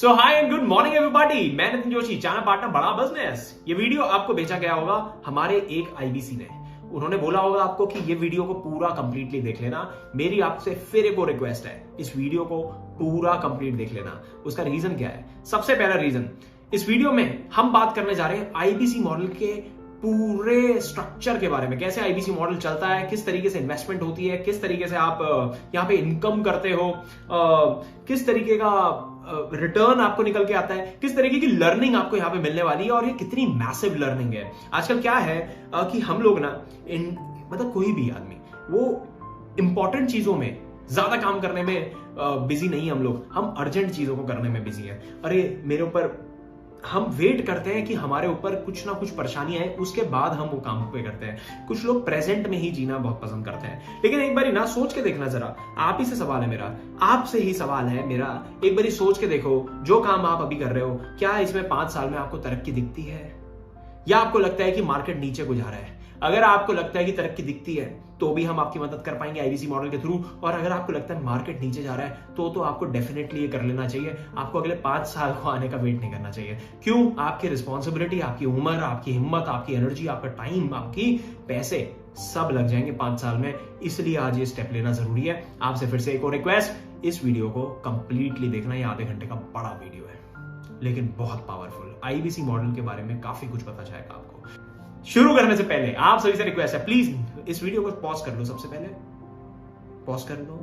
So hi and good morning everybody, मैं Nitin Joshi, channel partner बड़ा business. ये वीडियो आपको भेजा गया होगा हमारे एक आईबीसी ने। उन्होंने बोला होगा आपको कि ये वीडियो को पूरा कंप्लीटली देख लेना। मेरी आपसे फिर एक और रिक्वेस्ट है, इस वीडियो को पूरा कंप्लीट देख लेना। उसका रीजन क्या है? सबसे पहला रीजन, इस वीडियो में हम बात करने जा रहे हैं आईबीसी मॉडल के पूरे स्ट्रक्चर के बारे में। कैसे आईबीसी मॉडल चलता है, किस तरीके से इन्वेस्टमेंट होती है, किस तरीके से आप यहाँ पे इनकम करते हो, किस तरीके का रिटर्न आपको निकल के आता है, किस तरीके की लर्निंग आपको यहाँ पे मिलने वाली है और ये कितनी मैसिव लर्निंग है। आजकल क्या है कि हम लोग ना मतलब कोई भी आदमी वो इंपॉर्टेंट चीजों में ज्यादा काम करने में बिजी नहीं है। हम अर्जेंट चीजों को करने में बिजी है। अरे मेरे ऊपर हम वेट करते हैं कि हमारे ऊपर कुछ ना कुछ परेशानी आए, उसके बाद हम वो काम पे करते हैं। कुछ लोग प्रेजेंट में ही जीना बहुत पसंद करते हैं। लेकिन एक बारी ना सोच के देखना, जरा आप ही से सवाल है मेरा, आपसे ही सवाल है मेरा, एक बारी सोच के देखो, जो काम आप अभी कर रहे हो, क्या इसमें 5 साल में आपको तरक्की दिखती है या आपको लगता है कि मार्केट नीचे को जा रहा है? अगर आपको लगता है कि तरक्की दिखती है तो भी हम आपकी मदद कर पाएंगे आईबीसी मॉडल के थ्रू, और अगर आपको लगता है मार्केट नीचे जा रहा है तो आपको डेफिनेटली ये कर लेना चाहिए। आपको अगले 5 साल को आने का वेट नहीं करना चाहिए। क्यों? आपकी रिस्पॉन्सिबिलिटी, आपकी उम्र, आपकी हिम्मत, आपकी एनर्जी, आपका टाइम, आपकी पैसे सब लग जाएंगे 5 साल में। इसलिए आज ये स्टेप लेना जरूरी है। आपसे फिर से एक और रिक्वेस्ट, इस वीडियो को कंप्लीटली देखना। ये आधे घंटे का बड़ा वीडियो है लेकिन बहुत पावरफुल। आईबीसी मॉडल के बारे में काफी कुछ पता चलेगा आपको। शुरू करने से पहले आप सभी से रिक्वेस्ट है, प्लीज इस वीडियो को पॉज कर लो। सबसे पहले पॉज कर लो।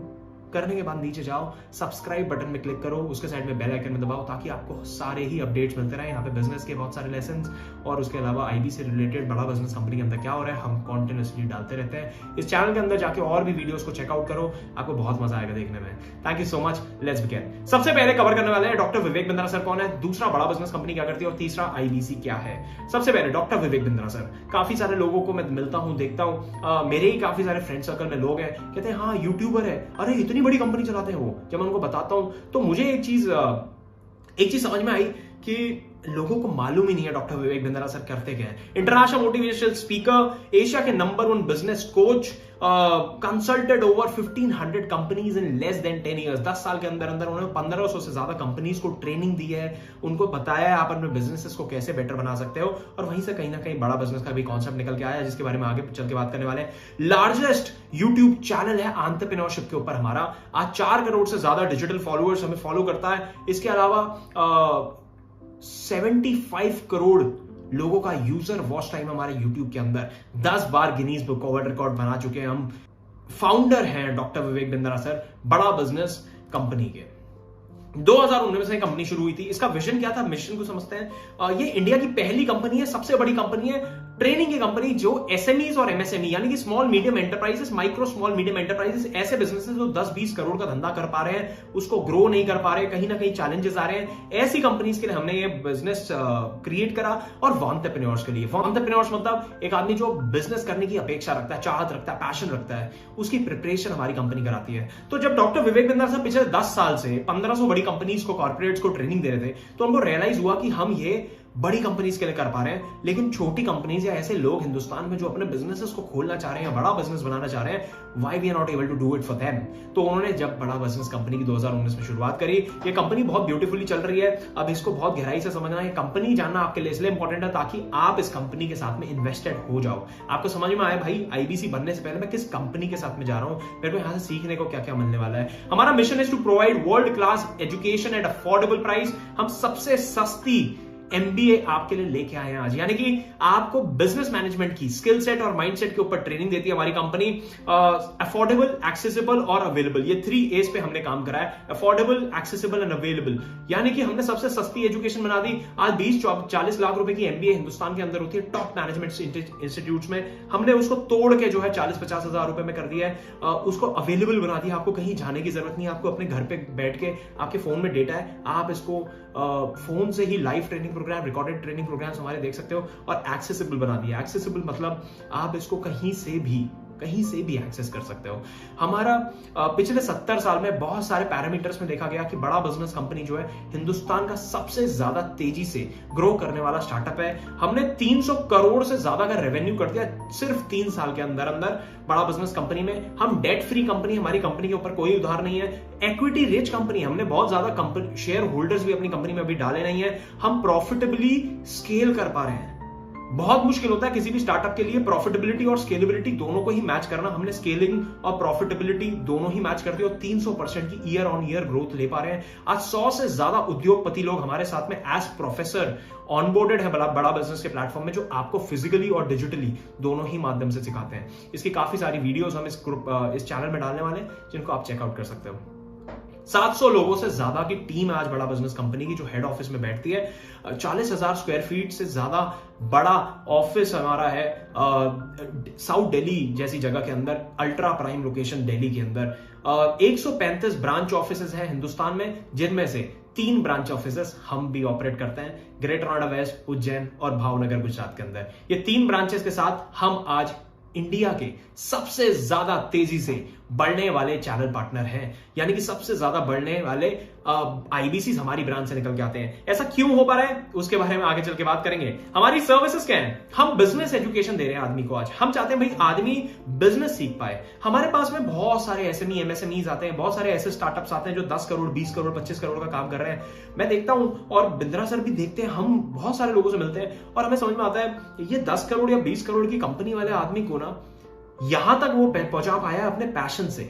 करने के बाद नीचे जाओ, सब्सक्राइब बटन में क्लिक करो, उसके साइड में बेल आइकन में दबाओ ताकि आपको सारे ही अपडेट्स मिलते रहे। यहाँ पे बिजनेस के बहुत सारे लेसन्स और उसके अलावा आईबी से रिलेटेड बड़ा बिजनेस कंपनी के अंदर क्या हो रहा है हम कॉन्टिन्यूसली डालते रहते हैं। इस चैनल के अंदर जाके और भी वीडियोस को चेकआउट करो, आपको बहुत मजा आएगा देखने में। Thank you so much. Let's begin. सबसे पहले कवर करने वाले हैं डॉक्टर विवेक बिंद्रा सर कौन है, दूसरा बड़ा बिजनेस कंपनी क्या करती है और तीसरा आईबीसी क्या है। सबसे पहले डॉक्टर विवेक बिंद्रा सर, काफी सारे लोगों को मैं मिलता हूं, देखता हूं, मेरे ही काफी सारे फ्रेंड सर्कल में लोग हैं, कहते हैं हाँ यूट्यूबर है, अरे इतनी बड़ी कंपनी चलाते हैं। जब मैं उनको बताता हूं तो मुझे एक चीज समझ में आई कि लोगों को मालूम ही नहीं है डॉक्टर विवेक बिंद्रा सर करते क्या है। इंटरनेशनल मोटिवेशनल स्पीकर, एशिया के number 1 business coach, consulted over 1500 companies in less than 10 years. 10 साल के अंदर उन्होंने 1500 से ज्यादा कंपनीज को ट्रेनिंग दी है, उनको बताया है आप अपने बिजनेसेस को कैसे बेटर बना सकते हो, और वहीं से कहीं ना कहीं बड़ा बिजनेस का भी कॉन्सेप्ट निकल के आया है जिसके बारे में आगे चल के बात करने वाले हैं। लार्जेस्ट यूट्यूब चैनल है एंटरप्रेन्योरशिप के ऊपर हमारा, आज 4 करोड़ से ज्यादा डिजिटल फॉलोअर्स हमें फॉलो करता है। इसके अलावा 75 करोड़ लोगों का यूजर वॉच टाइम हमारे YouTube के अंदर, 10 बार गिनीज बुक वर्ल्ड रिकॉर्ड बना चुके हैं हम। फाउंडर हैं डॉक्टर विवेक बिंद्रा सर बड़ा बिजनेस कंपनी के। 2019 में कंपनी शुरू हुई थी। इसका विजन क्या था, मिशन को समझते हैं। ये इंडिया की पहली कंपनी है, सबसे बड़ी कंपनी है, ट्रेनिंग की कंपनी जो एसएमईज और एमएसएमई यानी कि small medium enterprises, micro small medium enterprises, ऐसे बिजनेसेस जो 10-20 करोड़ का धंधा कर पा रहे हैं, उसको ग्रो नहीं कर पा रहे, कहीं ना कहीं चैलेंजेस आ रहे हैं, ऐसी कंपनीज के लिए हमने ये बिजनेस क्रिएट करा। और एंटरप्रेन्योर्स के लिए, एंटरप्रेन्योर्स मतलब एक आदमी जो बिजनेस करने की अपेक्षा रखता है, चाहत रखता है, पैशन रखता है, उसकी प्रिपरेशन हमारी कंपनी कराती है। तो जब डॉक्टर विवेक बिंद्रा सर पिछले 10 साल से 1500 बड़ी कंपनीज को, कॉर्पोरेट्स को ट्रेनिंग दे रहे थे, तो उनको रियलाइज हुआ कि हम ये बड़ी कंपनीज के लिए कर पा रहे हैं, लेकिन छोटी कंपनीज या ऐसे लोग हिंदुस्तान में जो अपने बिजनेसेस को खोलना चाह रहे हैं, बड़ा बिजनेस बनाना चाह रहे हैं, why we are not able to do it for them. तो उन्होंने जब बड़ा बिजनेस कंपनी की 2019 में शुरुआत करी, ये कंपनी बहुत ब्यूटीफुली चल रही है। अब इसको बहुत गहराई से समझना है, कंपनी जानना आपके लिए इसलिए इंपॉर्टेंट है ताकि आप इस कंपनी के साथ में इन्वेस्टेड हो जाओ। आपको समझ में आए भाई आईबीसी बनने से पहले मैं किस कंपनी के साथ में जा रहा हूं, मेरे को यहां से सीखने को क्या क्या मिलने वाला है। हमारा mission is to provide world class education at affordable price. हम सबसे सस्ती एमबीए आपके लिए लेके आए हैं आज, यानी कि आपको बिजनेस मैनेजमेंट की स्किल सेट और माइंडसेट के ऊपर ट्रेनिंग देती है हमारी कंपनी। अफोर्डेबल, एक्सेसिबल और अवेलेबल, ये 3 A's पे हमने काम करा है। अफोर्डेबल, एक्सेसिबल एंड अवेलेबल, यानी कि हमने सबसे सस्ती एजुकेशन बना दी। आज 20-40 लाख रुपए की एमबीए हिंदुस्तान के अंदर होती है टॉप मैनेजमेंट इंस्टीट्यूट्स में, हमने उसको तोड़ के जो है 40-50 हजार रुपए में कर दिया है। उसको अवेलेबल बना दिया, आपको कहीं जाने की जरूरत नहीं है, आपको अपने घर पे बैठ के आपके फोन में डेटा है, आप इसको फोन से ही live training program, recorded training programs हमारे देख सकते हो। और एक्सेसिबल बना दिया। एक्सेसिबल मतलब आप इसको कहीं कहीं से भी एक्सेस कर सकते हो। हमारा पिछले 70 साल में बहुत सारे पैरामीटर्स में देखा गया कि बड़ा बिजनेस कंपनी जो है हिंदुस्तान का सबसे ज्यादा तेजी से ग्रो करने वाला स्टार्टअप है। हमने 300 करोड़ से ज्यादा का रेवेन्यू कर दिया सिर्फ 3 साल के अंदर अंदर बड़ा बिजनेस कंपनी में। हम डेट फ्री कंपनी, हमारी कंपनी के ऊपर कोई उधार नहीं है। इक्विटी रिच कंपनी, हमने बहुत ज्यादा शेयर होल्डर्स भी अपनी कंपनी में अभी डाले नहीं है। हम प्रॉफिटेबली स्केल कर पा रहे हैं। बहुत मुश्किल होता है किसी भी स्टार्टअप के लिए प्रॉफिटेबिलिटी और स्केलेबिलिटी दोनों को ही मैच करना। हमने स्केलिंग और प्रॉफिटेबिलिटी दोनों ही मैच करते हो, 300% की ईयर ऑन ईयर ग्रोथ ले पा रहे हैं। आज 100 से ज्यादा उद्योगपति लोग हमारे साथ में एज प्रोफेसर ऑनबोर्डेड है बड़ा बिजनेस के प्लेटफॉर्म में, जो आपको फिजिकली और डिजिटली दोनों ही माध्यम से सिखाते हैं। इसकी काफी सारी वीडियोस हम इस चैनल में डालने वाले हैं, जिनको आप चेकआउट कर सकते हो। 700 लोगों से ज्यादा की टीम है आज बड़ा बिजनेस कंपनी की, जो हेड ऑफिस में बैठती है। 40,000 स्क्वायर फीट से ज्यादा बड़ा ऑफिस हमारा है साउथ दिल्ली जैसी जगह के अंदर, अल्ट्रा प्राइम लोकेशन दिल्ली के अंदर। 135 ब्रांच ऑफिसेज हैं हिंदुस्तान में, जिनमें से 3 ब्रांच ऑफिसेस हम भी ऑपरेट करते हैं, ग्रेटर नोएडा वेस्ट, उज्जैन और भावनगर गुजरात के अंदर। ये 3 ब्रांचेस के साथ हम आज इंडिया के सबसे ज्यादा तेजी से बढ़ने वाले चैनल पार्टनर हैं, यानी कि सबसे ज्यादा बढ़ने वाले आईबीसी हमारी ब्रांच से निकल के आते हैं। ऐसा क्यों हो पा रहा है उसके बारे में आगे चल के बात करेंगे। हमारी सर्विसेज क्या है? हम बिजनेस एजुकेशन दे रहे हैं आदमी को। आज हम चाहते हैं भाई आदमी बिजनेस सीख पाए। हमारे पास में बहुत सारे एसएमई एमएसएमईज आते हैं, बहुत सारे ऐसे स्टार्टअप्स आते हैं जो 10 करोड़ 20 करोड़ 25 करोड़ का काम कर रहे हैं। मैं देखता हूं और बिंद्रा सर भी देखते हैं, हम बहुत सारे लोगों से मिलते हैं और हमें समझ में आता है ये 10 करोड़ या 20 करोड़ की कंपनी वाले आदमी को ना यहां तक वो पहुंचा पाया अपने पैशन से।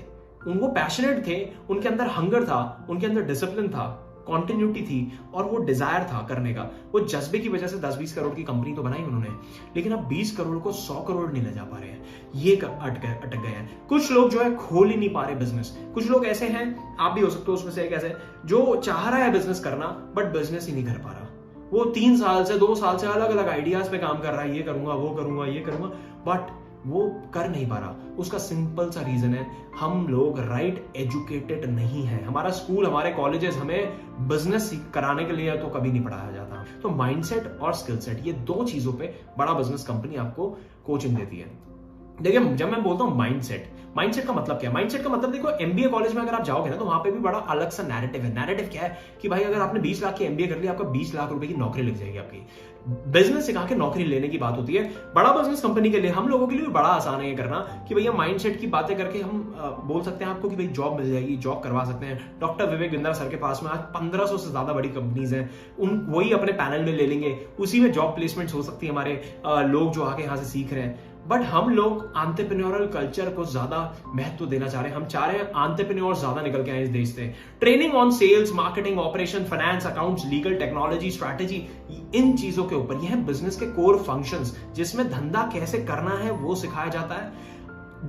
उनको पैशनेट थे, उनके अंदर हंगर था, उनके अंदर डिसिप्लिन था, कॉन्टिन्यूटी थी और वो डिजायर था करने का। वो जज्बे की वजह से 10-20 करोड़ की कंपनी तो बनाई उन्होंने, लेकिन अब 20 करोड़ को 100 करोड़ नहीं ले जा पा रहे हैं। ये अटक गए हैं। कुछ लोग जो है खोल ही नहीं पा रहे बिजनेस। कुछ लोग ऐसे हैं, आप भी हो सकते हो उसमें से एक ऐसे, जो चाह रहा है बिजनेस करना बट बिजनेस ही नहीं कर पा रहा। वो 3 साल से 2 साल से अलग अलग आइडियाज पे काम कर रहा है, ये करूंगा वो करूंगा ये करूंगा, बट वो कर नहीं पा रहा। उसका सिंपल सा रीजन है, हम लोग राइट एजुकेटेड नहीं है। हमारा स्कूल, हमारे कॉलेजेस हमें बिजनेस कराने के लिए तो कभी नहीं पढ़ाया जाता। तो माइंडसेट और स्किल सेट, ये 2 चीजों पे बड़ा बिजनेस कंपनी आपको कोचिंग देती है। देखिए, जब मैं बोलता हूं माइंडसेट का मतलब क्या है? माइंडसेट का मतलब देखो, एमबीए कॉलेज में अगर आप जाओगे ना तो वहां पे भी बड़ा अलग सा नैरेटिव है। नैरेटिव क्या है कि भाई अगर आपने 20 लाख की एमबीए कर ली, आपका 20 लाख रुपए की नौकरी लग जाएगी आपकी। बिजनेस सिखा के नौकरी लेने की बात होती है। बड़ा बिजनेस कंपनी के लिए, हम लोगों के लिए भी बड़ा आसान है ये करना कि भैया माइंडसेट की बातें करके हम बोल सकते हैं आपको कि भाई जॉब मिल जाएगी, जॉब करवा सकते हैं। डॉक्टर विवेक बिंद्रा सर के पास में आज 1500 से ज्यादा बड़ी कंपनीज हैं, वही अपने पैनल में ले लेंगे, उसी में जॉब प्लेसमेंट हो सकती है हमारे लोग जो आके यहाँ से सीख रहे हैं। बट हम लोग एंटरप्रेन्योरल कल्चर को ज्यादा महत्व देना चाह रहे हैं। हम चाह रहे हैं एंटरप्रेन्योर ज्यादा निकल के आए इस देश से। Training on sales, marketing, operation, finance, accounts, legal, technology, strategy, इन चीजों के ऊपर, यह बिजनेस के कोर फंक्शंस जिसमें धंधा कैसे करना है वो सिखाया जाता है।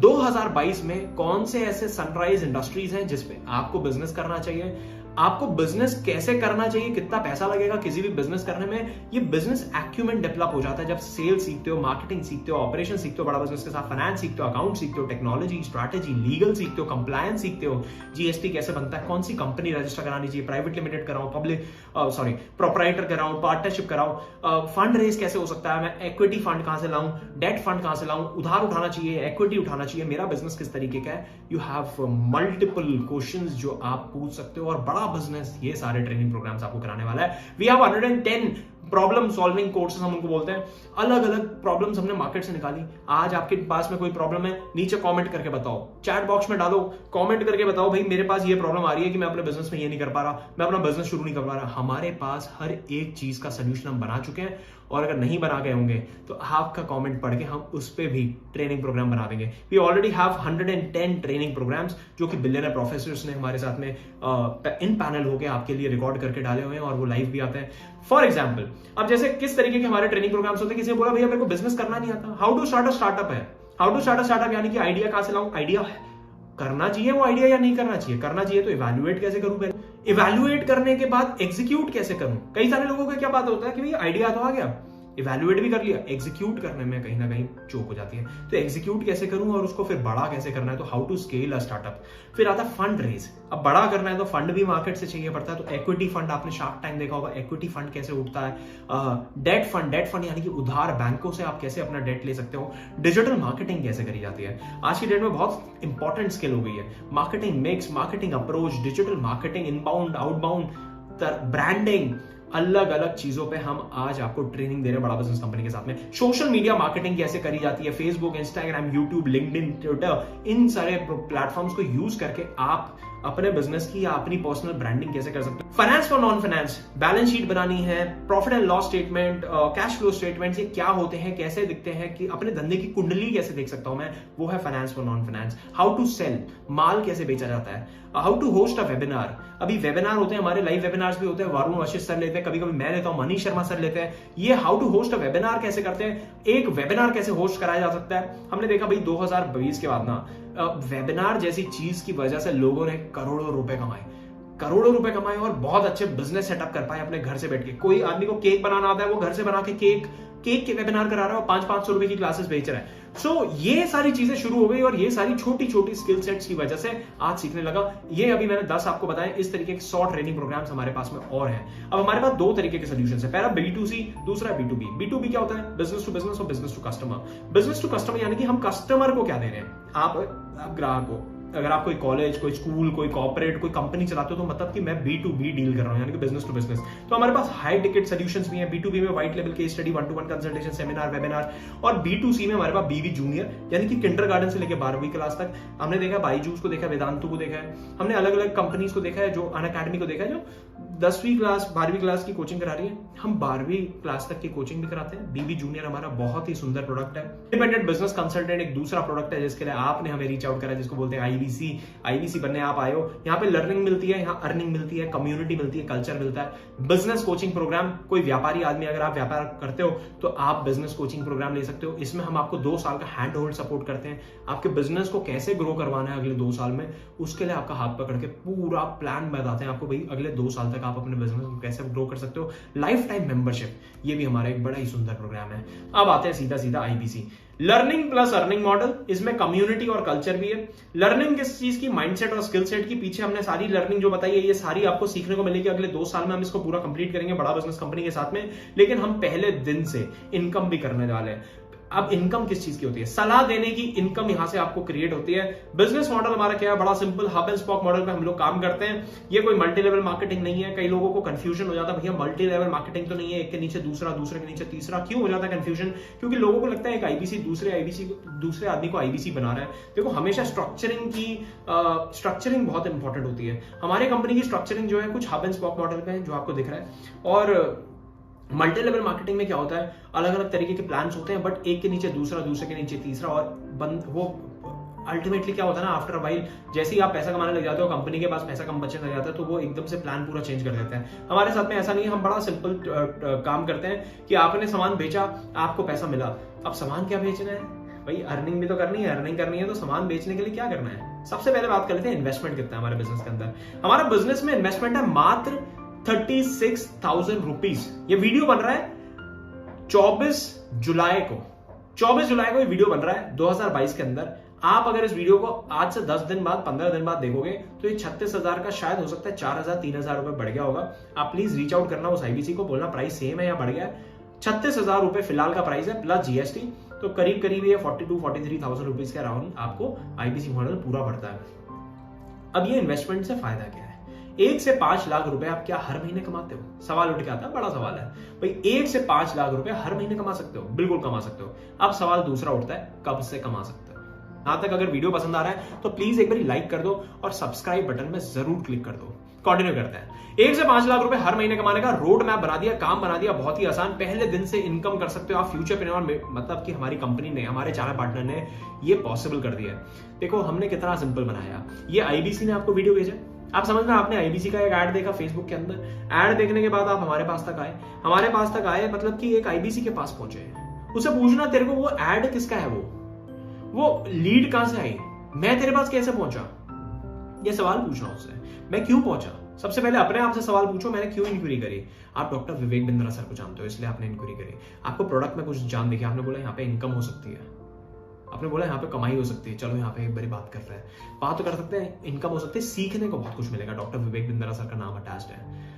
2022 में कौन से ऐसे सनराइज इंडस्ट्रीज हैं जिसपे आपको बिजनेस करना चाहिए, आपको बिजनेस कैसे करना चाहिए, कितना पैसा लगेगा किसी भी बिजनेस करने में, ये बिजनेस एक्यूमेंट डेवलप हो जाता है जब सेल्स सीखते हो, मार्केटिंग सीखते हो, ऑपरेशन सीखते हो बड़ा बिजनेस के साथ, फाइनेंस सीखते हो, अकाउंट सीखते हो, टेक्नोलॉजी, स्ट्रैटेजी, लीगल सीखते हो, कंप्लायंस सीखते हो, जीएसटी कैसे बनता है, कौन सी कंपनी रजिस्टर करानी चाहिए, प्राइवेट लिमिटेड कराऊं, प्रोप्राइटर कराऊं, पार्टनरशिप कराऊं, फंड रेज कैसे हो सकता है, मैं इक्विटी फंड कहां से लाऊं, डेट फंड कहां से लाऊं, उधार उठाना चाहिए, इक्विटी उठाना चाहिए, मेरा बिजनेस किस तरीके का है। यू हैव मल्टीपल क्वेश्चंस जो आप पूछ सकते हो और बड़ा बिजनेस ये सारे ट्रेनिंग प्रोग्राम्स आपको कराने वाला है। We have 110 problem solving courses, हम उनको बोलते हैं। अलग अलग प्रॉब्लम्स हमने मार्केट से निकाली। आज आपके पास में कोई प्रॉब्लम है, नीचे कमेंट करके बताओ, चैट बॉक्स में डालो, कमेंट करके बताओ भाई मेरे पास ये प्रॉब्लम आ रही है कि मैं अपने बिजनेस में ये नहीं कर पा रहा, मैं अपना बिजनेस शुरू नहीं कर पा रहा। हमारे पास हर एक चीज का सोल्यूशन हम बना चुके हैं और अगर नहीं बना गए होंगे तो आपका कमेंट पढ़ के हम उस पर भी ट्रेनिंग प्रोग्राम बना देंगे। We already have 110 training programs जो कि बिलियनर प्रोफेसर्स ने हमारे साथ में इन पैनल होकर आपके लिए रिकॉर्ड करके डाले हुए हैं और वो लाइव भी आते हैं। फॉर एग्जाम्पल, अब जैसे किस तरीके के हमारे ट्रेनिंग प्रोग्राम्स होते हैं, किसी ने बोला भैया मेरे को बिजनेस करना नहीं आता, how to start a startup है। How to start a startup यानी कि आइडिया कहां से लाऊं, आइडिया करना चाहिए वो आइडिया या नहीं करना चाहिए, करना चाहिए तो इवैल्यूएट कैसे करूं, पहले इवैल्यूएट करने के बाद एग्जीक्यूट कैसे करूं। कई सारे लोगों का क्या बात होता है कि भैया आइडिया तो आ गया, इवैल्यूएट भी कर लिया, एग्जीक्यूट करने में कहीं ना कहीं चूक हो जाती है। तो एग्जीक्यूट कैसे करूं और उसको फिर बड़ा कैसे करना है, तो how to scale a startup. फिर आता है फंड रेज। अब बड़ा करना है तो फंड भी मार्केट से चाहिए पड़ता है। तो इक्विटी फंड, आपने शार्क टैंक देखा होगा, इक्विटी फंड कैसे उठता है। डेट फंड यानी कि उधार, बैंकों से आप कैसे अपना डेट ले सकते हो। डिजिटल मार्केटिंग कैसे करी जाती है, आज की डेट में बहुत इंपॉर्टेंट स्किल हो गई है। Marketing mix, marketing approach, digital marketing, inbound outbound, branding, अलग अलग चीजों पे हम आज आपको ट्रेनिंग दे रहे हैं बड़ा बिजनेस कंपनी के साथ में। सोशल मीडिया मार्केटिंग कैसे करी जाती है, Facebook, Instagram, YouTube, LinkedIn, Twitter, इन सारे प्लेटफॉर्म्स को यूज करके आप अपने बिजनेस की या अपनी पर्सनल ब्रांडिंग कैसे कर सकते हो। Finance for non finance, balance sheet बनानी है, profit and loss statement, cash flow statement, ये क्या होते हैं, कैसे दिखते हैं, कि अपने धंधे की कुंडली कैसे देख सकता हूं मैं, वो है finance for non finance. How to sell, माल कैसे बेचा जाता है। How to host a webinar, अभी वेबिनार होते हैं हमारे, लाइव वेबिनार्स भी होते हैं, वरुण वशिष्ठ सर लेते हैं, कभी कभी मैं लेता हूं, मनीष शर्मा सर लेते हैं। ये how to host a webinar कैसे करते हैं, एक वेबिनार कैसे होस्ट कराया जा सकता है। हमने देखा भाई 2020 के बाद ना वेबिनार जैसी चीज की वजह से लोगों ने करोड़ों रुपए कमाए और बहुत अच्छे बिजनेस सेटअप कर पाए अपने घर से बैठ के। कोई आदमी को केक बनाना आता है, वो घर से बना के केक के वेबिनार करा रहा है और 500-500 रुपए की क्लासेस बेच रहा है। सो ये सारी चीजें शुरू हो गई और ये सारी छोटी छोटी स्किल सेट्स की वजह से आज सीखने लगा। ये अभी मैंने 10 आपको बताया, इस तरीके के 100 ट्रेनिंग प्रोग्राम्स हमारे पास में और हैं। अब हमारे पास 2 तरीके के सोल्यूशन है, पहला B2C, दूसरा B2B। B2B क्या होता है, बिजनेस टू बिजनेस और business to customer. Business to customer यानी कि हम कस्टमर को क्या दे रहे हैं, आप ग्राहक को। अगर आप कोई कॉलेज, कोई स्कूल, कोई कॉर्पोरेट, कोई कंपनी चलाते हो तो मतलब कि मैं B2B डील कर रहा हूं, यानी कि बिजनेस टू बिजनेस। तो हमारे पास हाई टिकट सॉल्यूशंस भी हैं। B2B में white level case study, 1-to-1 consultation, seminar, webinar. और B2C में हमारे पास BV जूनियर, यानी कि किंडरगार्टन से लेकर 12वीं क्लास तक। हमने देखा बाईजूस को देखा, वेदांतु को देखा है, हमने अलग अलग कंपनीज को देखा है, जो अनअकैडमी को देखा है, जो 10वीं क्लास 12वीं क्लास की कोचिंग करा रही है। हम 12वीं क्लास तक की कोचिंग भी कराते हैं। BV जूनियर हमारा बहुत ही सुंदर प्रोडक्ट है। इंडिपेंडेंट बिजनेस कंसल्टेंट एक दूसरा प्रोडक्ट है जिसके लिए आपने हमें रीच आउट करा, जिसको बोलते हैं IBC बनने आप आए हो। यहाँ पे लर्निंग मिलती है, यहाँ अर्निंग मिलती है, कम्युनिटी मिलती है, कल्चर मिलता है। बिजनेस कोचिंग प्रोग्राम, कोई व्यापारी आदमी अगर आप व्यापार करते हो तो आप बिजनेस कोचिंग प्रोग्राम ले सकते हो। इसमें हम आपको 2 साल का हैंड होल्ड सपोर्ट करते हैं। आपके बिजनेस को कैसे ग्रो करवाना है अगले 2 साल में, उसके लिए आपका हाथ पकड़ के पूरा प्लान बताते हैं आपको, भाई अगले 2 साल तक आप अपने बिजनेस को कैसे ग्रो कर सकते हो। लाइफ टाइम मेंबरशिप, ये भी हमारा एक बड़ा ही सुंदर प्रोग्राम है। अब आते हैं सीधा सीधा IBC, learning plus earning model. इसमें कम्युनिटी और कल्चर भी है। लर्निंग किस चीज की, माइंडसेट और स्किल सेट की। पीछे हमने सारी लर्निंग जो बताई है, ये सारी आपको सीखने को मिलेगी। अगले 2 साल में हम इसको पूरा कंप्लीट करेंगे बड़ा बिजनेस कंपनी के साथ में। लेकिन हम पहले दिन से इनकम भी करने वाले हैं। अब इनकम किस चीज की होती है, सलाह देने की इनकम यहां से आपको क्रिएट होती है। बिजनेस मॉडल हमारा क्या है, बड़ा simple, hub and spoke model पे हम लोग काम करते हैं। ये कोई मल्टी लेवल मार्केटिंग नहीं है। कई लोगों को कंफ्यूजन हो जाता है, भैया मल्टी लेवल मार्केटिंग तो नहीं है, एक के नीचे दूसरा, दूसरे के नीचे तीसरा। क्यों हो जाता है कंफ्यूजन, क्योंकि लोगों को लगता है एक IBC दूसरे आदमी को IBC बना रहा है। देखो हमेशा स्ट्रक्चरिंग बहुत इंपॉर्टेंट होती है। हमारी कंपनी की स्ट्रक्चरिंग जो है कुछ हब एंड स्पॉक मॉडल पे है, जो आपको दिख रहा है। और मल्टी लेवल मार्केटिंग में क्या होता है, अलग अलग तरीके के प्लान्स होते हैं, बट एक के नीचे दूसरा, दूसरे के नीचे तीसरा। और वो अल्टीमेटली क्या होता है ना, आफ्टर वाइल जैसे ही आप पैसा कमाने लग जाते हो, कंपनी के पास पैसा कम बचने लग जाता है, तो वो एकदम से प्लान पूरा चेंज कर देते हैं। हमारे साथ में ऐसा नहीं है। हम बड़ा सिंपल काम करते हैं कि आपने सामान बेचा, आपको पैसा मिला। अब सामान क्या बेचना है भाई, अर्निंग भी तो करनी है। अर्निंग करनी है तो सामान बेचने के लिए क्या करना है, सबसे पहले बात कर लेते हैं इन्वेस्टमेंट कितना है हमारे बिजनेस के अंदर। हमारा बिजनेस में इन्वेस्टमेंट है मात्र 36,000 रुपीज। ये वीडियो बन रहा है 24 जुलाई को ये वीडियो बन रहा है 2022 के अंदर। आप अगर इस वीडियो को आज से 10 दिन बाद, 15 दिन बाद देखोगे तो ये 36,000 का शायद हो सकता है 4,000 3,000 रुपए बढ़ गया होगा। आप प्लीज रीच आउट करना उस IBC को, बोलना प्राइस सेम है या बढ़ गया है। 36,000 रुपए फिलहाल का प्राइस है प्लस GST, तो करीब ये 42-43,000 रुपीज के अराउंड आपको IBC मॉडल पूरा पड़ता है। अब ये इन्वेस्टमेंट से फायदा क्या है, 1 से 5 लाख रुपए आप क्या हर महीने कमाते हो? सवाल उठ के आता है, बड़ा सवाल है भाई। 1 से 5 लाख रुपए हर महीने कमा सकते हो? बिल्कुल कमा सकते हो। अब सवाल दूसरा उठता है, कब से कमा सकते हो? यहां तक अगर वीडियो पसंद आ रहा है तो प्लीज एक बार लाइक कर दो और सब्सक्राइब बटन में जरूर क्लिक कर दो। कंटिन्यू करते हैं। 1 से 5 लाख रुपए हर महीने कमाने का रोड मैप बना दिया, काम बना दिया, बहुत ही आसान। पहले दिन से इनकम कर सकते हो आप। फ्यूचरप्रेन्योर मतलब कि हमारी कंपनी ने, हमारे चैनल पार्टनर ने ये पॉसिबल कर दिया है। देखो हमने कितना सिंपल बनाया। ये IBC ने आपको वीडियो भेजा, आप समझ रहे, आपने IBC का एक ऐड देखा फेसबुक के अंदर। ऐड देखने के बाद आप हमारे पास तक आए, मतलब कि एक IBC के पास पहुंचे। उसे पूछना तेरे को वो ऐड किसका है, वो लीड कहां से आई, मैं तेरे पास कैसे पहुंचा, ये सवाल पूछना उससे। मैं क्यों पहुंचा, सबसे पहले अपने आप से सवाल पूछो, मैंने क्यों इंक्वायरी करी? आप डॉक्टर विवेक बिंद्रा सर को जानते हो, इसलिए आपने इंक्वायरी करी। आपको प्रोडक्ट में कुछ जान देखी, आपने बोला यहाँ पे इनकम हो सकती है, आपने बोला यहाँ पे कमाई हो सकती है, चलो यहाँ पे एक बारी बात कर रहे हैं, बात तो कर सकते हैं, इनकम हो सकती है, सीखने को बहुत कुछ मिलेगा, डॉक्टर विवेक बिंद्रा सर का नाम अटैच्ड है।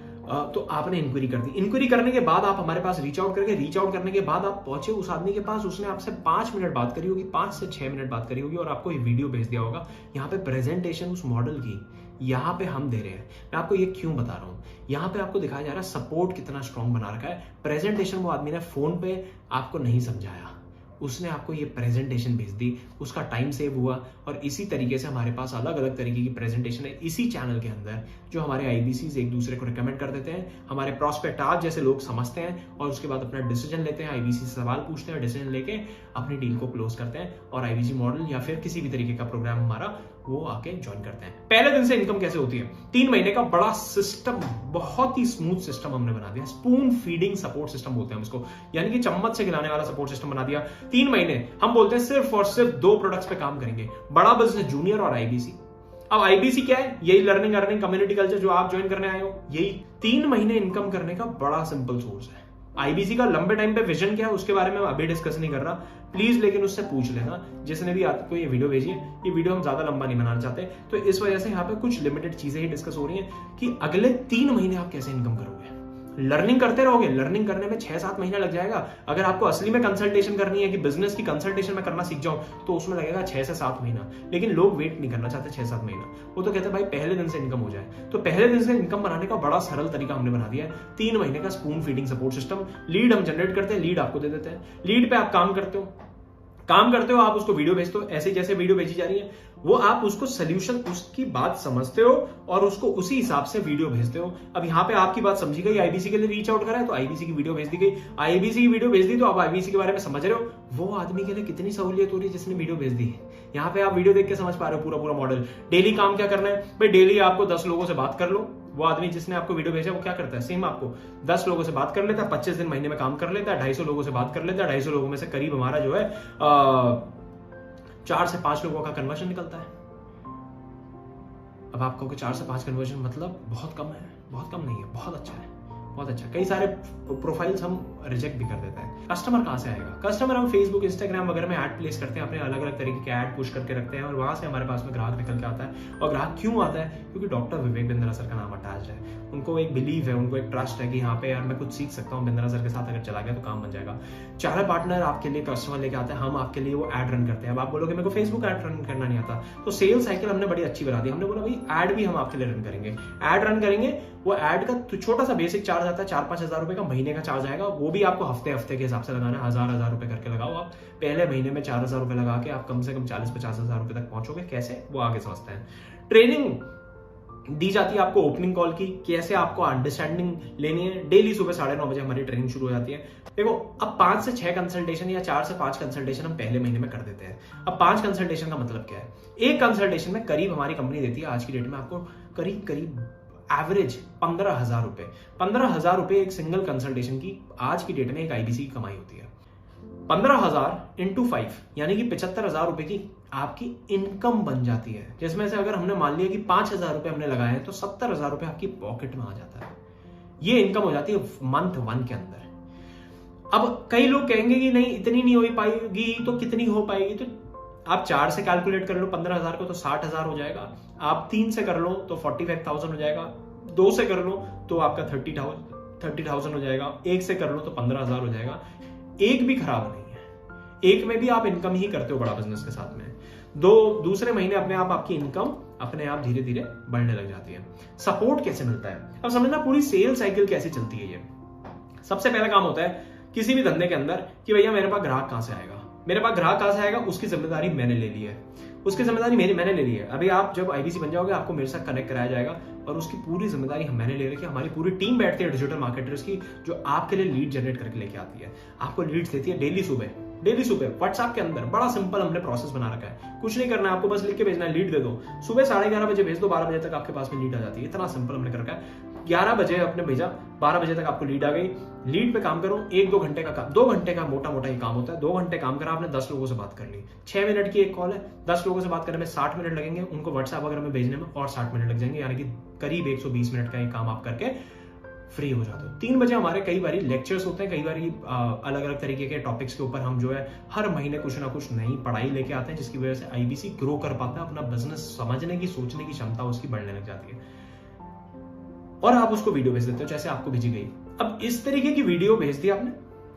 तो आपने इंक्वायरी कर दी। इंक्वायरी करने के बाद आप हमारे पास रीच आउट करके, रीच आउट करने के बाद आप पहुंचे उस आदमी के पास, उसने आपसे 5 मिनट बात करी होगी, 5 से 6 मिनट बात करी होगी और आपको ये वीडियो भेज दिया होगा। यहाँ पे प्रेजेंटेशन उस मॉडल की यहाँ पे हम दे रहे हैं। मैं आपको ये क्यों बता रहा हूँ, यहाँ पे आपको दिखाया जा रहा है सपोर्ट कितना स्ट्रॉन्ग बना रखा है। प्रेजेंटेशन वो आदमी ने फोन पे आपको नहीं समझाया, उसने आपको ये प्रेजेंटेशन भेज दी, उसका टाइम सेव हुआ। और इसी तरीके से हमारे पास अलग अलग तरीके की प्रेजेंटेशन है इसी चैनल के अंदर, जो हमारे आईबीसीज एक दूसरे को रिकमेंड कर देते हैं, हमारे प्रोस्पेक्ट आप जैसे लोग समझते हैं और उसके बाद अपना डिसीजन लेते हैं, आईबीसी से सवाल पूछते हैं, डिसीजन लेके अपनी डील को क्लोज करते हैं और आईबीसी मॉडल या फिर किसी भी तरीके का प्रोग्राम हमारा वो आके ज्वाइन करते हैं। पहले दिन से इनकम कैसे होती है? 3 महीने का बड़ा सिस्टम, बहुत ही स्मूथ सिस्टम हमने बना दिया। स्पून फीडिंग सपोर्ट सिस्टम बोलते हैं इसको, यानी कि चम्मच से खिलाने वाला सपोर्ट सिस्टम बना दिया। 3 महीने हम बोलते हैं सिर्फ और सिर्फ 2 प्रोडक्ट्स पे काम करेंगे, बड़ा बिजनेस जूनियर और आईबीसी। अब आईबीसी क्या है? यही लर्निंग अर्निंग कम्युनिटी कल्चर जो आप ज्वाइन करने आए हो, यही 3 महीने इनकम करने का बड़ा सिंपल सोर्स है। आईबीसी का लंबे टाइम पे विजन क्या है उसके बारे में मैं अभी डिस्कस नहीं कर रहा, प्लीज लेकिन उससे पूछ लेना जिसने भी आपको ये वीडियो भेजी है। ये वीडियो हम ज्यादा लंबा नहीं बनाना चाहते, तो इस वजह से यहाँ पे कुछ लिमिटेड चीजें ही डिस्कस हो रही हैं कि अगले 3 महीने आप कैसे इनकम करोगे। लर्निंग करते रहोगे, लर्निंग करने में 6-7 महीना लग जाएगा। अगर आपको असली में कंसल्टेशन करनी है कि बिजनेस की कंसल्टेशन में करना सीख जाऊं, तो उसमें लगेगा 6 से 7 महीना। लेकिन लोग वेट नहीं करना चाहते 6-7 महीना, वो तो कहते हैं भाई पहले दिन से इनकम हो जाए। तो पहले दिन से इनकम बनाने का बड़ा सरल तरीका हमने बना दिया है, 3 महीने का spoon feeding support system. Lead हम जनरेट करते हैं, लीड आपको दे देते हैं, लीड पे आप काम करते हो, आप उसको वीडियो भेजते हो, ऐसे जैसे वीडियो भेजी जा रही है वो आप उसको सोल्यूशन, उसकी बात समझते हो और उसको उसी हिसाब से वीडियो भेजते हो। अब यहाँ पे आपकी बात समझी गई, आईबीसी के लिए रीच आउट करा है तो आईबीसी की वीडियो भेज दी गई, आईबीसी की वीडियो भेज दी तो आप आईबीसी के बारे में समझ रहे हो। वो आदमी के लिए कितनी सहूलियत हो रही है जिसने वीडियो भेज दी है। यहाँ पे आप वीडियो देख के समझ पा रहे हो पूरा मॉडल। डेली काम क्या करना है भाई? डेली आपको 10 लोगों से बात कर लो। वो आदमी जिसने आपको वीडियो भेजा वो क्या करता है? सेम आपको 10 लोगों से बात कर लेता है, 25 दिन महीने में काम कर लेता है, 250 लोगों से बात कर लेता है। 250 लोगों में से करीब हमारा जो है 4 से 5 लोगों का कन्वर्जन निकलता है। अब आप कहोगे 4 से 5 कन्वर्जन मतलब बहुत कम है? बहुत कम नहीं है, बहुत अच्छा है, बहुत अच्छा। कई सारे प्रोफाइल्स हम रिजेक्ट भी कर देते हैं। कस्टमर कहां से आएगा? कस्टमर हम फेसबुक, इंस्टाग्राम वगैरह में ऐड प्लेस करते हैं, अपने अलग अलग तरीके के ऐड पुश करके रखते हैं और वहां से हमारे पास में ग्राहक निकल के आता है। और ग्राहक क्यों आता है? क्योंकि डॉक्टर विवेक बिंद्रा सर का नाम अटैच है। उनको एक बिलीव है, उनको एक ट्रस्ट है कि यहाँ पे यार मैं कुछ सीख सकता हूँ, बिंद्रा सर के साथ अगर चला गया तो काम बन जाएगा। चैनल पार्टनर आपके लिए कस्टमर लेके आते हैं, हम आपके लिए वो ऐड रन करते हैं। अब आप बोलोगे मेरे को फेसबुक ऐड रन करना नहीं आता, तो सेल साइकिल हमने बड़ी अच्छी बना दी। हमने बोला भाई ऐड भी हम आपके लिए रन करेंगे, ऐड रन करेंगे। वो ऐड का छोटा सा बेसिक चार्ज आता है, 4-5 हजार रुपए का महीने का चार्ज आएगा। वो भी आपको हफ्ते के हिसाब से लगाना है, 1000 रुपए करके लगाओ आप। पहले महीने में 4000 रुपए लगा के आप कम से कम 40-50 हजार रुपए तक पहुंचोगे। कैसे? वो आगे समझते हैं। ट्रेनिंग दी जाती है आपको ओपनिंग कॉल की, कैसे आपको अंडरस्टैंडिंग लेनी है। डेली सुबह 9:30 बजे हमारी ट्रेनिंग शुरू हो जाती है। देखो अब 5 से 6 कंसल्टेशन या 4 से 5 कंसल्टेशन हम पहले महीने में कर देते हैं। अब 5 कंसल्टेशन का मतलब क्या है? एक कंसल्टेशन में करीब हमारी कंपनी देती है आज की डेट में आपको करीब एवरेज 15,000 रुपए। 15,000 रुपए एक सिंगल कंसल्टेशन की आज की डेट में एक आईबीसी की कमाई होती है। 15,000 इंटू 5 यानी कि 75,000 रुपए की आपकी इनकम बन जाती है, जिसमें से अगर हमने मान लिया कि 5,000 रुपए हमने लगाए हैं तो 70,000 रुपए आपकी पॉकेट में आ जाता है। ये इनकम हो जाती है मंथ 1 के अंदर। अब कई लोग कहेंगे कि नहीं इतनी नहीं हो पाएगी, तो कितनी हो पाएगी? तो आप 4 से कैलकुलेट कर लो 15,000 को तो 60,000 हो जाएगा। आप 3 से कर लो तो 45,000 हो जाएगा। 2 से कर लो तो आपका 30,000 हो जाएगा। 1 से कर लो तो 15,000 हो जाएगा। एक भी खराब नहीं है, एक में भी आप इनकम ही करते हो बड़ा बिजनेस के साथ में। दूसरे महीने अपने आप आपकी इनकम अपने आप धीरे धीरे बढ़ने लग जाती है। सपोर्ट कैसे मिलता है? अब समझना पूरी सेल साइकिल कैसे चलती है। ये सबसे पहला काम होता है किसी भी धंधे के अंदर कि भैया मेरे पास ग्राहक कहां से आएगा, मेरे पास ग्राहक कहां से आएगा, उसकी जिम्मेदारी मैंने ले ली है, उसकी जिम्मेदारी मैंने ले ली है। अभी आप जब आईबीसी बन जाओगे आपको मेरे साथ कनेक्ट कराया जाएगा और उसकी पूरी जिम्मेदारी मैंने ले रखी है। हमारी पूरी टीम बैठती है डिजिटल मार्केटर्स की, जो आपके लिए लीड जनरेट करके लेके आती है। आपको लीड्स देती है डेली सुबह व्हाट्सएप के अंदर। बड़ा सिंपल हमने प्रोसेस बना रखा है, कुछ नहीं करना है आपको, बस लिख के भेजना है, लीड दे दो। सुबह 11:30 बजे भेज दो, 12 बजे तक आपके पास में लीड आ जाती है। इतना सिंपल हमने कर रखा है। 11 बजे आपने भेजा, 12 बजे तक आपको लीड आ गई। लीड पे काम करो, 1-2 घंटे का काम, 2 घंटे का मोटा ही काम होता है। 2 घंटे काम करा आपने, 10 लोगों से बात कर ली। 6 मिनट की एक कॉल है, 10 लोगों से बात करने में 60 मिनट लगेंगे, उनको व्हाट्सएप वगैरह में भेजने में और 60 मिनट लग जाएंगे, यानी कि करीब 120 मिनट का ये काम आप करके फ्री हो जाते हो। 3 बजे हमारे कई बारी लेक्चर्स होते हैं, कई बारी अलग अलग तरीके के टॉपिक्स के ऊपर हम जो है हर महीने कुछ ना कुछ नई पढ़ाई लेके आते हैं, जिसकी वजह से आईबीसी ग्रो कर पाता है, अपना बिजनेस समझने की सोचने की क्षमता उसकी बढ़ने लग जाती है और आप उसको वीडियो भेज देते हो जैसे आपको भेजी गई। अब इस तरीके की वीडियो भेज दी आपने,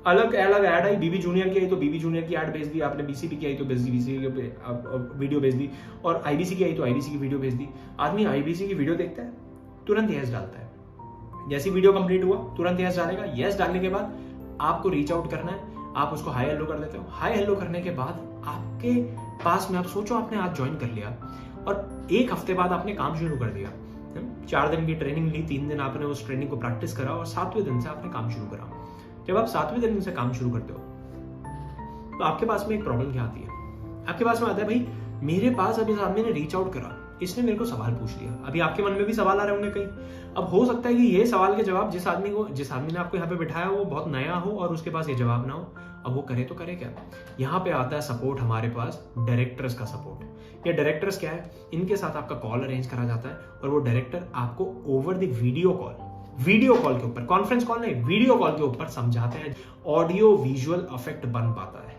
अलग अलग ऐड आई, बीबी जूनियर की आई तो बीबी जूनियर की ऐड भेज दी आपने, बीसीबी की आई तो बीसीबी की वीडियो भेज दी, और आईबीसी की आई तो आईबीसी की वीडियो भेज दी। आदमी आईबीसी की वीडियो देखता है, तुरंत यस डालता है, जैसी वीडियो कंप्लीट हुआ तुरंत यस डालेगा। यस डालने के बाद आपको रीच आउट करना है, आप उसको हाई हेलो कर देते हो। हाई हेलो करने के बाद आपके पास में, आप सोचो आपने आज ज्वाइन कर लिया और 1 हफ्ते बाद आपने काम शुरू कर दिया। 4 दिन की ट्रेनिंग ली, 3 दिन आपने उस ट्रेनिंग को प्रैक्टिस करा और 7वें दिन से आपने काम शुरू करा। जब आप 7वें दिन से काम शुरू करते हो तो आपके पास में एक प्रॉब्लम क्या आती है? आपके पास में आता है, भाई मेरे पास अभी इस आदमी ने रीच आउट करा, इसने मेरे को सवाल पूछ लिया। अभी आपके मन में भी सवाल आ रहे होंगे कहीं। अब हो सकता है कि ये सवाल के जवाब जिस आदमी ने आपको यहाँ पे बिठाया वो बहुत नया हो और उसके पास ये जवाब ना हो। अब वो करे तो करे क्या? यहाँ पे आता है सपोर्ट, हमारे पास डायरेक्टर्स का सपोर्ट। ये डायरेक्टर्स क्या है? इनके साथ आपका कॉल अरेंज करा जाता है और वो डायरेक्टर आपको ओवर द वीडियो कॉल के ऊपर, कॉन्फ्रेंस कॉल नहीं, वीडियो कॉल के ऊपर समझाते हैं। ऑडियो विजुअल इफेक्ट बन पाता है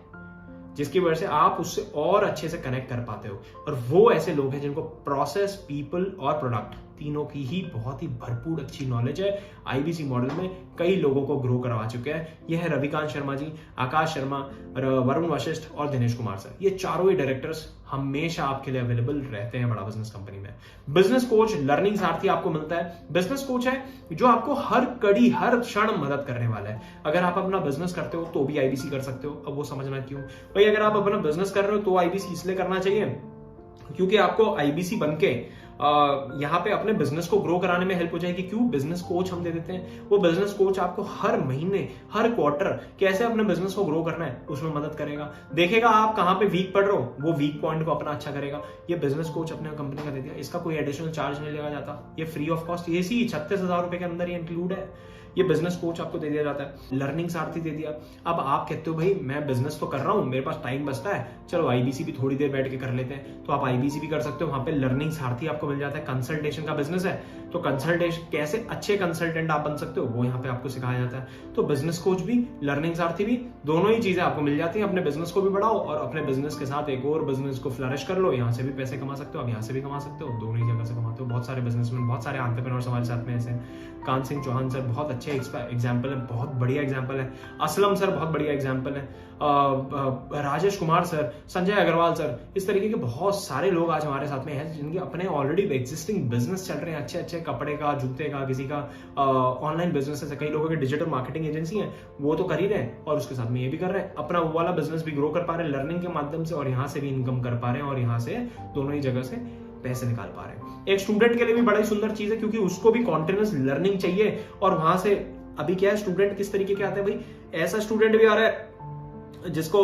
जिसकी वजह से आप उससे और अच्छे से कनेक्ट कर पाते हो। और वो ऐसे लोग हैं जिनको प्रोसेस, पीपल और प्रोडक्ट तीनों की ही बहुत ही भरपूर अच्छी नॉलेज है। आईबीसी मॉडल में कई लोगों को ग्रो करवा चुके हैं। ये है रविकांत शर्मा जी, आकाश शर्मा, वरुण वशिष्ठ और दिनेश कुमार सर। ये चारों ही डायरेक्टर्स हमेशा आपके लिए अवेलेबल रहते हैं बड़ा बिजनेस कंपनी में। बिजनेस कोच, लर्निंग सारथी आपको मिलता है। बिजनेस कोच है जो आपको हर कड़ी, हर क्षण मदद करने वाला है। अगर आप अपना बिजनेस करते हो तो भी आईबीसी कर सकते हो। अब वो समझना क्यों भाई? अगर आप अपना बिजनेस कर रहे हो तो आईबीसी इसलिए करना चाहिए क्योंकि आपको आईबीसी बनके यहाँ पे अपने बिजनेस को ग्रो कराने में हेल्प हो जाएगी। क्यों? बिजनेस कोच हम दे देते हैं। वो बिजनेस कोच आपको हर महीने, हर क्वार्टर कैसे अपने बिजनेस को ग्रो करना है उसमें मदद करेगा। देखेगा आप कहाँ पे वीक पड़ रहे हो, वो वीक पॉइंट को अपना अच्छा करेगा। ये बिजनेस कोच अपने कंपनी का दे दिया, इसका कोई एडिशनल चार्ज नहीं लिया जाता, ये फ्री ऑफ कॉस्ट, ये 36,000 रुपए के अंदर ये इंक्लूड है। ये बिजनेस कोच आपको दे दिया जाता है। लर्निंग सारथी दे दिया। अब आप कहते हो भाई मैं बिजनेस तो कर रहा हूं, मेरे पास टाइम बचता है, चलो आईबीसी भी थोड़ी देर बैठ के कर लेते हैं, तो आप आईबीसी भी कर सकते हो। वहां पे लर्निंग सारथी आपको मिल जाता है। कंसल्टेशन का बिजनेस है तो कंसल्टेशन, कैसे अच्छे कंसल्टेंट आप बन सकते हो वो यहाँ पे आपको सिखाया जाता है। तो बिजनेस कोच भी, लर्निंग सारथी भी, दोनों ही चीजें आपको मिल जाती हैं। अपने बिजनेस को भी बढ़ाओ और अपने बिजनेस के साथ एक और बिजनेस को फ्लरिश कर लो। यहाँ से भी पैसे कमा सकते हो, अब यहाँ से भी कमा सकते हो, दोनों ही जगह से कमाते हो। बहुत सारे बिजनेसमैन, बहुत सारे एंटरप्रेन्योर्स हमारे साथ में ऐसे। कान सिंह चौहान सर बहुत अच्छे एग्जाम्पल है, बहुत बढ़िया एग्जाम्पल है। असलम सर बहुत बढ़िया एग्जाम्पल है। राजेश कुमार सर, संजय अग्रवाल सर, इस तरीके के बहुत सारे लोग आज हमारे साथ में हैं जिनके अपने ऑलरेडी एग्जिस्टिंग बिजनेस चल रहे हैं, अच्छे अच्छे कपड़े का, जूते का, किसी का ऑनलाइन बिजनेस है, कई लोगों के डिजिटल मार्केटिंग एजेंसी है, वो तो कर ही रहे हैं और उसके साथ में ये भी कर रहे हैं। अपना वो वाला बिजनेस भी ग्रो कर पा रहे हैं लर्निंग के माध्यम से और यहाँ से भी इनकम कर पा रहे हैं और यहाँ से दोनों ही जगह से पैसे निकाल पा रहे हैं। एक स्टूडेंट के लिए भी बड़ा ही सुंदर चीज है क्योंकि उसको भी कॉन्टिन्यूस लर्निंग चाहिए और वहां से अभी क्या है, स्टूडेंट किस तरीके के आते हैं भाई? ऐसा स्टूडेंट भी आ रहा है जिसको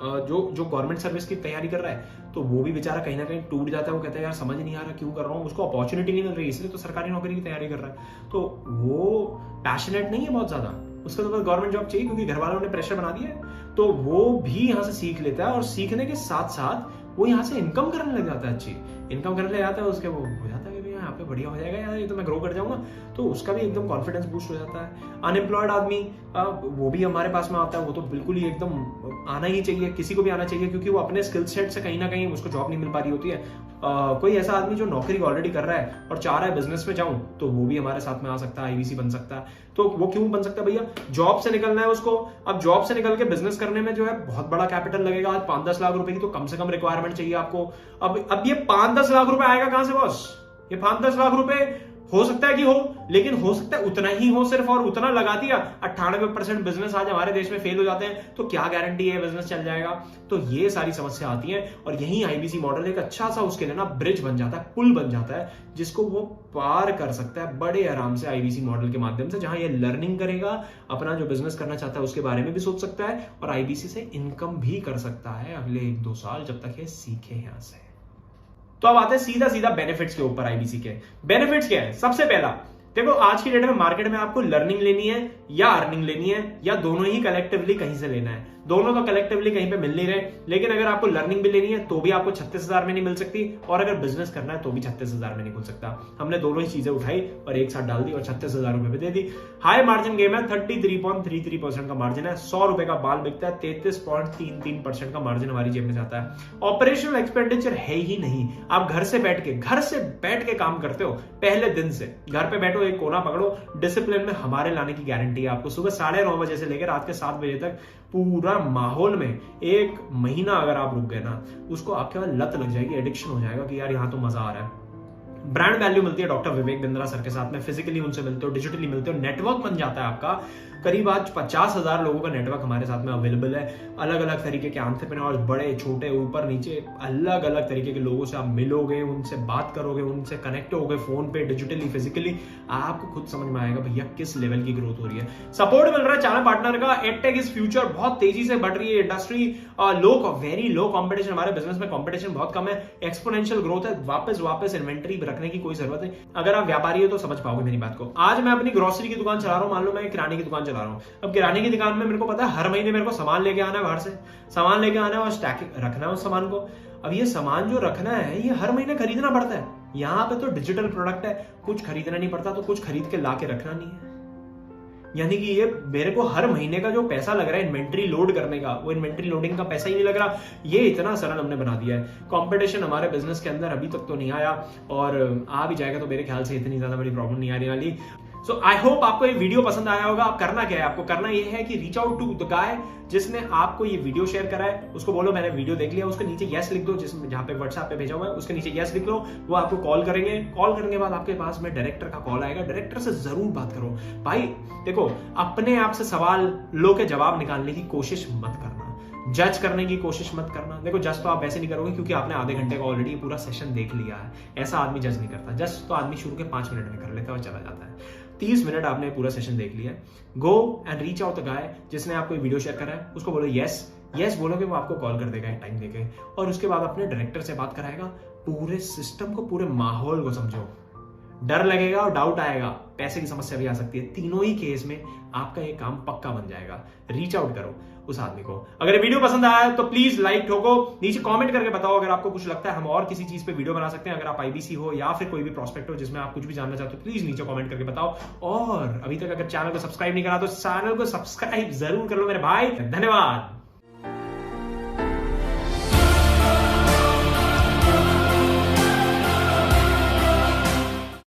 जो गवर्नमेंट सर्विस की तैयारी कर रहा है तो वो भी बेचारा कहीं ना कहीं टूट जाता है। वो कहता है यार समझ नहीं आ रहा क्यों कर रहा हूँ, उसको अपॉर्चुनिटी नहीं मिल रही इसलिए तो सरकारी नौकरी की तैयारी कर रहा है। तो वो पैशनेट नहीं है बहुत ज्यादा, उसको तो बस गवर्नमेंट जॉब चाहिए क्योंकि घर वालों ने प्रेशर बना दिया है। तो वो भी यहाँ से सीख लेता है और सीखने के साथ साथ वो यहाँ से इनकम करने लग जाता है, अच्छी इनकम करने लग जाता है। उसके वो हो जाता है कि यहाँ पे बढ़िया हो जाएगा यार, ये तो मैं ग्रो कर जाऊंगा, तो उसका भी एकदम कॉन्फिडेंस बूस्ट हो जाता है। अनएम्प्लॉयड आदमी वो भी हमारे पास में आता है, वो तो बिल्कुल ही एकदम आना ही चाहिए, किसी को भी आना चाहिए क्योंकि वो अपने स्किल सेट से कहीं ना कहीं उसको जॉब नहीं मिल पा रही होती है। कोई ऐसा आदमी जो नौकरी ऑलरेडी कर रहा है और चाह रहा है बिजनेस में जाऊं तो वो भी हमारे साथ में आ सकता है, आईबीसी बन सकता है। तो वो क्यों बन सकता है भैया? जॉब से निकलना है उसको। अब जॉब से निकल के बिजनेस करने में जो है बहुत बड़ा कैपिटल लगेगा। आज 5-10 लाख रुपए की तो कम से कम रिक्वायरमेंट चाहिए आपको। अब ये 5-10 लाख रुपए आएगा कहां से बॉस? ये 5-10 लाख रुपए हो सकता है कि हो, लेकिन हो सकता है उतना ही हो सिर्फ, और उतना लगा दिया। 98% बिजनेस आज हमारे देश में फेल हो जाते हैं, तो क्या गारंटी है बिजनेस चल जाएगा? तो ये सारी समस्या आती है और यही आईबीसी मॉडल एक अच्छा सा उसके लिए ना ब्रिज बन जाता है, पुल बन जाता है, जिसको वो पार कर सकता है बड़े आराम से आईबीसी मॉडल के माध्यम से, जहां ये लर्निंग करेगा, अपना जो बिजनेस करना चाहता है उसके बारे में भी सोच सकता है और आईबीसी से इनकम भी कर सकता है अगले 1-2 साल जब तक ये सीखे यहां से। तो अब आते हैं सीधा बेनिफिट्स के ऊपर। आईबीसी के बेनिफिट्स क्या है? सबसे पहला देखो, आज की डेट में मार्केट में आपको लर्निंग लेनी है या अर्निंग लेनी है या दोनों ही कलेक्टिवली कहीं से लेना है। दोनों तो कलेक्टिवली कहीं पे मिल नहीं रहे, लेकिन अगर आपको लर्निंग भी लेनी है तो भी आपको 36,000 में नहीं मिल सकती, और अगर बिजनेस करना है तो भी 36,000 में नहीं खुल सकता। हमने दोनों ही चीजें उठाई और एक साथ डाल दी और 36,000 रुपए में दे दी। हाई मार्जिन गेम है, 33.33% का मार्जिन है, 100 रुपए का बाल बिकता है, 33.33% का मार्जिन हमारी जेब में जाता है। ऑपरेशनल एक्सपेंडिचर है ही नहीं। आप घर से बैठ के काम करते हो, पहले दिन से घर पे बैठो, एक कोना पकड़ो, डिसिप्लिन में हमारे लाने की गारंटी है आपको। सुबह 9:30 बजे से लेकर रात के 7 बजे तक पूरा माहौल में 1 महीना अगर आप रुक गए ना, उसको आपके बाद लत लग जाएगी, एडिक्शन हो जाएगा कि यार यहां तो मजा आ रहा है। ब्रांड वैल्यू मिलती है डॉक्टर विवेक बिंद्रा सर के साथ में, फिजिकली उनसे मिलते हो, डिजिटली मिलते हो, नेटवर्क बन जाता है आपका। करीब आज 50,000 लोगों का नेटवर्क हमारे साथ में अवेलेबल है। अलग अलग तरीके के एंटरप्रेन्योर्स, बड़े छोटे ऊपर नीचे अलग अलग तरीके के लोगों से आप मिलोगे, उनसे बात करोगे, उनसे कनेक्ट होगे फोन पे, डिजिटली, फिजिकली। आपको खुद समझ में आएगा भैया किस लेवल की ग्रोथ हो रही है। सपोर्ट मिल रहा है चैनल पार्टनर का। एडटेक इज फ्यूचर, बहुत तेजी से बढ़ रही है इंडस्ट्री, वेरी लो कॉम्पिटिशन। हमारे बिजनेस में कॉम्पिटिशन बहुत कम है, एक्सपोनेंशियल ग्रोथ है। वापस इन्वेंट्री रखने की कोई जरूरत नहीं। अगर आप व्यापारी हो तो समझ पाओगे मेरी बात को। आज मैं अपनी ग्रोसरी की दुकान चला रहा हूं, मान लो मैं किराने की दुकान चला रहा हूं। अब किराने की दुकान में मेरे को पता है हर महीने मेरे को सामान लेके आना है, बाहर से सामान लेके आना है और स्टैक रखना है उस सामान को। अब ये सामान जो रखना है ये हर महीने खरीदना पड़ता है। यहां पे तो डिजिटल प्रोडक्ट है, कुछ खरीदना नहीं पड़ता, तो कुछ खरीद के लाके रखना नहीं है। यानी कि ये मेरे को हर महीने का जो पैसा लग रहा है इन्वेंट्री लोड करने का, वो इन्वेंट्री लोडिंग का पैसा ही नहीं लग रहा। ये इतना सरल हमने बना दिया है। कंपटीशन हमारे बिजनेस के अंदर अभी तक तो नहीं आया, और आ भी जाएगा तो मेरे ख्याल से इतनी ज्यादा बड़ी प्रॉब्लम नहीं आने वाली। सो आई होप आपको ये वीडियो पसंद आया होगा। आप करना क्या है, आपको करना ये है कि reach out to the guy जिसने आपको ये वीडियो शेयर करा है, उसको बोलो मैंने वीडियो देख लिया, उसके नीचे यस लिख दो, जिसमें जहां पे व्हाट्सएप पे भेजा हुआ है उसके नीचे यस लिख लो। वो आपको कॉल करेंगे, कॉल करने के बाद आपके पास में डायरेक्टर का कॉल आएगा। डायरेक्टर से जरूर बात करो। भाई देखो, अपने आप से सवाल लो के जवाब निकालने की कोशिश मत करना, जज करने की कोशिश मत करना। देखो जज तो आप वैसे नहीं करोगे क्योंकि आपने आधे घंटे का ऑलरेडी पूरा सेशन देख लिया है। ऐसा आदमी जज नहीं करता। जज तो आदमी शुरू के 5 मिनट में कर लेता है और चला जाता है। 30 मिनट आपने पूरा सेशन देख लिया है। Go and reach out the guy जिसने आपको वीडियो शेयर करा है, उसको बोलो यस बोलोगे, वो आपको कॉल कर देगा टाइम देके, और उसके बाद अपने डायरेक्टर से बात कराएगा। पूरे सिस्टम को, पूरे माहौल को समझो। डर लगेगा और डाउट आएगा, पैसे की समस्या भी आ सकती है। तीनों ही केस में आपका ये काम पक्का बन जाएगा। रीच आउट करो उस आदमी को। अगर वीडियो पसंद आया तो प्लीज लाइक ठोको, नीचे कमेंट करके बताओ अगर आपको कुछ लगता है हम और किसी चीज पे वीडियो बना सकते हैं। अगर आप आईबीसी हो या फिर कोई भी प्रोस्पेक्ट हो जिसमें आप कुछ भी जानना चाहते हो, प्लीज नीचे कमेंट करके बताओ। और अभी तक अगर चैनल को सब्सक्राइब नहीं करा तो चैनल को सब्सक्राइब जरूर कर लो मेरे भाई। धन्यवाद।